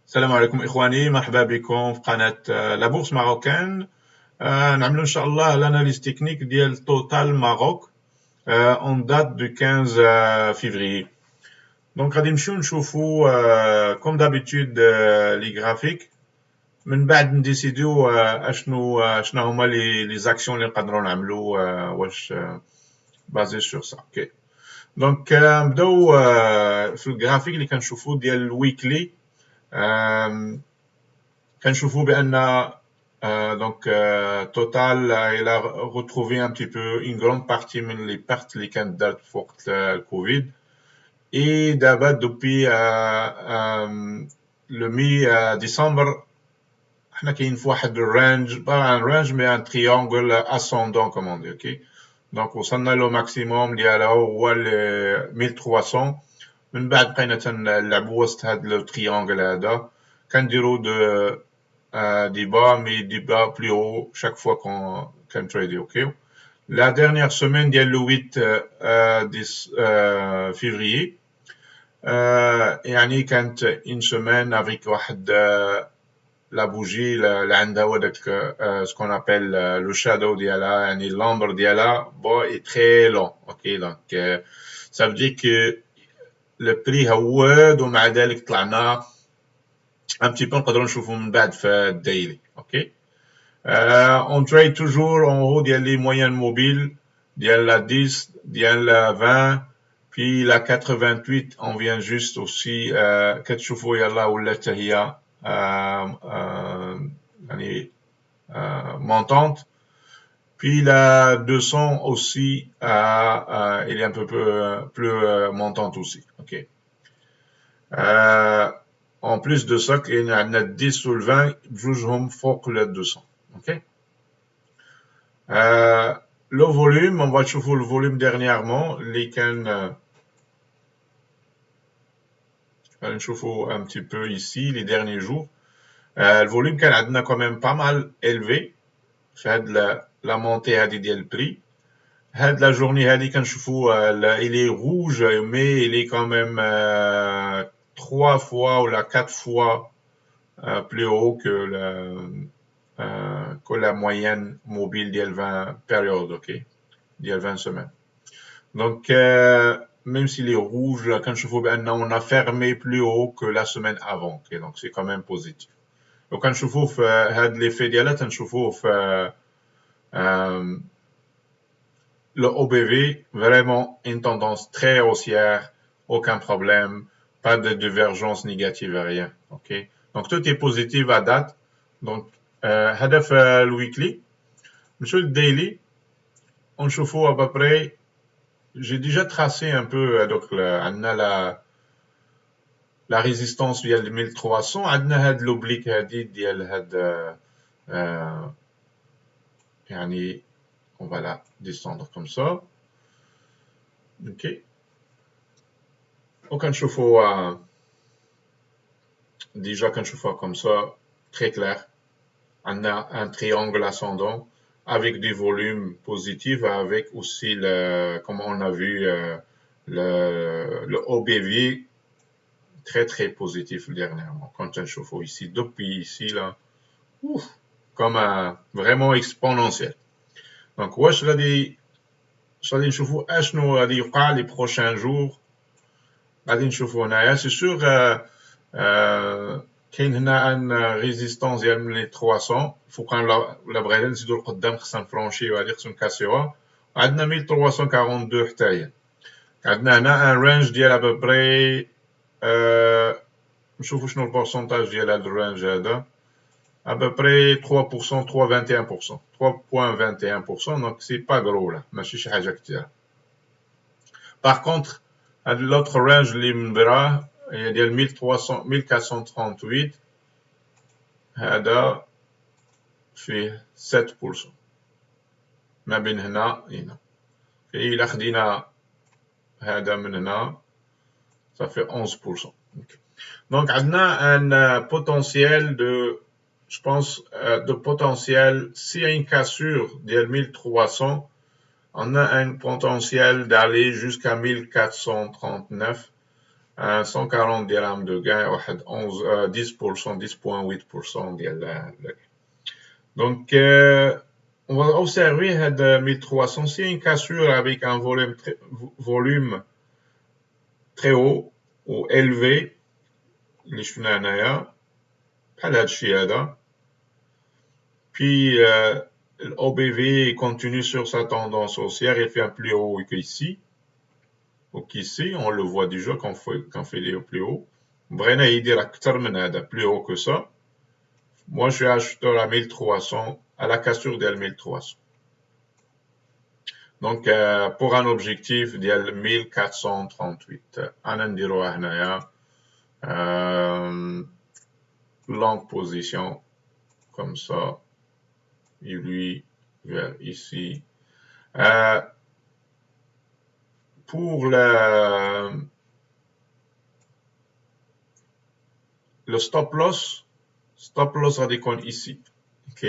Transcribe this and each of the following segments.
السلام عليكم إخواني، مرحبا بكم في قناة لا بورس ماروكان. نعملوا إن شاء الله l'analyse technique ديال توتال ماروك en date du 15 février. Donc غادي نمشيو نشوفوا comme d'habitude les graphiques من بعد نديسيديو اشنو هما لي زاكسيون اللي نقدروا نعملوا واش بازي سور سا. اوكي دونك نبداو في الجرافيك اللي كنشوفوا ديال الويكلي. كنشوفوا بان donc Total il a retrouvé un petit peu une grande partie من les pertes اللي كانت دارت في وقت الكوفيد. et دابا depuis le mi décembre حنا كاين في واحد الرانج با ان رانج مي ان تريانجل اسوندون كومون دي. اوكي دونك وصلنا لو ماكسيموم ديالها هو 1300. من بعد بقينا تنلعبوا وسط هاد لو تريانجل هذا كنديروا des bas mais des bas plus haut chaque fois qu'on trade. OK, la dernière semaine il y a le 8 février يعني كانت une semaine avec واحد la bougie اللي عندها وداك ce qu'on appelle le shadow ديالها يعني l'ombre ديالها est très long. OK, donc ça veut dire que le prix هود ومع ذلك طلعنا un petit peu نقدروا نشوفوا من بعد في الديلي. اوكي on trade toujours en haut ديال les moyennes mobiles ديال la 10 ديال la 20 puis la 88 on vient juste aussi كتشوفوا يلا ولات هي يعني montante. Puis la 200 aussi elle est un peu plus montante aussi. OK, en plus de ça كاين عندنا 10 و 20 بجوجهم فوق ل 200. OK, le volume on va نشوفوا le volume dernièrement اللي كان نشوفوا un petit peu ici les derniers jours. le volume كان عندنا quand même pas mal élevé في هاد la montée هذه ديال البري. هاد la journée هذه كنشوفوا il est rouge mais il est quand même 3 fois ou 4 fois plus haut que la moyenne mobile ديال 20 période. OK, ديال 20 semaines. Donc même s'il est rouge là كنشوفوا بان on a fermé plus haut que la semaine avant. OK, donc c'est quand même positif. Donc كنشوفوا في هاد l'effet ديالها تنشوفوا في le OBV vraiment une tendance très haussière, aucun problème, pas de divergence négative, rien. OK, donc tout est positif à date. Donc هذا في الويكلي. نمشيو للديلي ونشوفوا à peu près. J'ai déjà tracé un peu donc عندنا la résistance ديال 1300. عندنا هاد l'oblique هادي ديال هاد يعني on va la descendre comme ça. OK, وكنشوفوا déjà كنشوفوها comme ça très clair. عندنا un triangle ascendant avec des volumes positifs, avec aussi comme on a vu le OBV très très positif dernièrement. Quand on chauffe ici, depuis ici là, comme vraiment exponentiel. Donc واش غادي نشوفوا اشنو غادي يوقع les prochains jours. غادي نشوفوا هنايا سي سور كاين هنا ان ريزيستانس ديال من 300 فوق لا بغينا نزيدو لقدام خصنا نفرونشيو هادي خصنا نكاسيوها. عندنا 1342 حتى هي. عندنا هنا ان رانج ديال ابوبري نشوفوا شنو البورسونتاج ديال هاد الرانج هذا ابوبري 3% 3.21%. 3.21%. donc c'est pas gros là, ماشي شي حاجه كثيره. par contre هاد l'autre range اللي من براه هي ديال 1438 هذا فيه 7% ما بين هنا هنا. إلا خدينا هذا من هنا ça fait 11%. donc عندنا un potentiel de je pense de potentiel s'il y a une cassure ديال 1300 on a un potentiel d'aller jusqu'à 1439 140 dirhams de gain, 10%, 10,8% donc on va observer 1300, c'est une cassure avec un volume très haut ou élevé اللي شفنا هنايا بحال هاد الشيء هذا. Puis l'OBV continue sur sa tendance haussière, il fait un plus haut qu'ici. Donc ici, on le voit déjà quand fait les plus hauts. Brena يدير أكتر من هذا, plus haut que ça. Moi, je suis acheteur à 1300, à la cassure de 1300. Donc, pour un objectif de 1438. أنا نديروها هنايا. Longue position, comme ça. Et lui, vers ici. Pour le stop loss radicon ici. Ok.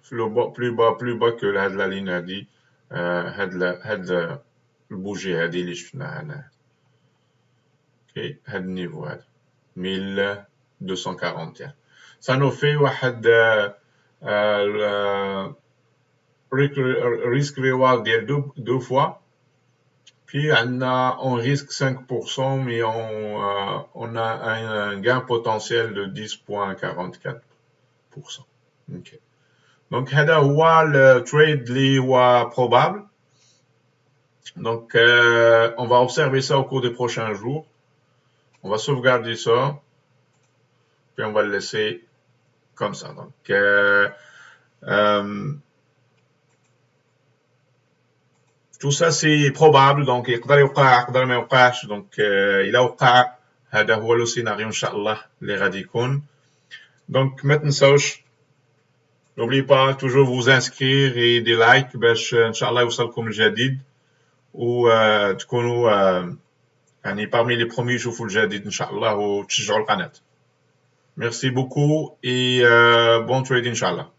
Plus bas que la ligne a dit. Le bougie a dit les cheveux. Ok. Le niveau 1241. Ça nous fait risk reward deux fois. Puis on risque 5%, mais on a un gain potentiel de 10,44%. Okay. Donc, هذا هو التريد اللي هو probable. Donc, on va observer ça au cours des prochains jours. On va sauvegarder ça. Puis on va le laisser comme ça. Donc, tout ça c'est probable, donc يقدر يوقع يقدر ما يوقعش. Donc إلا وقع هذا هو لو سيناريو إن شاء الله اللي غادي يكون. Donc ما تنساوش, n'oubliez pas toujours vous inscrire et des likes باش إن شاء الله يوصلكم الجديد وتكونوا يعني parmi les premiers يشوفوا الجديد إن شاء الله وتشجعوا القناة. Merci beaucoup et bon trade إن شاء الله.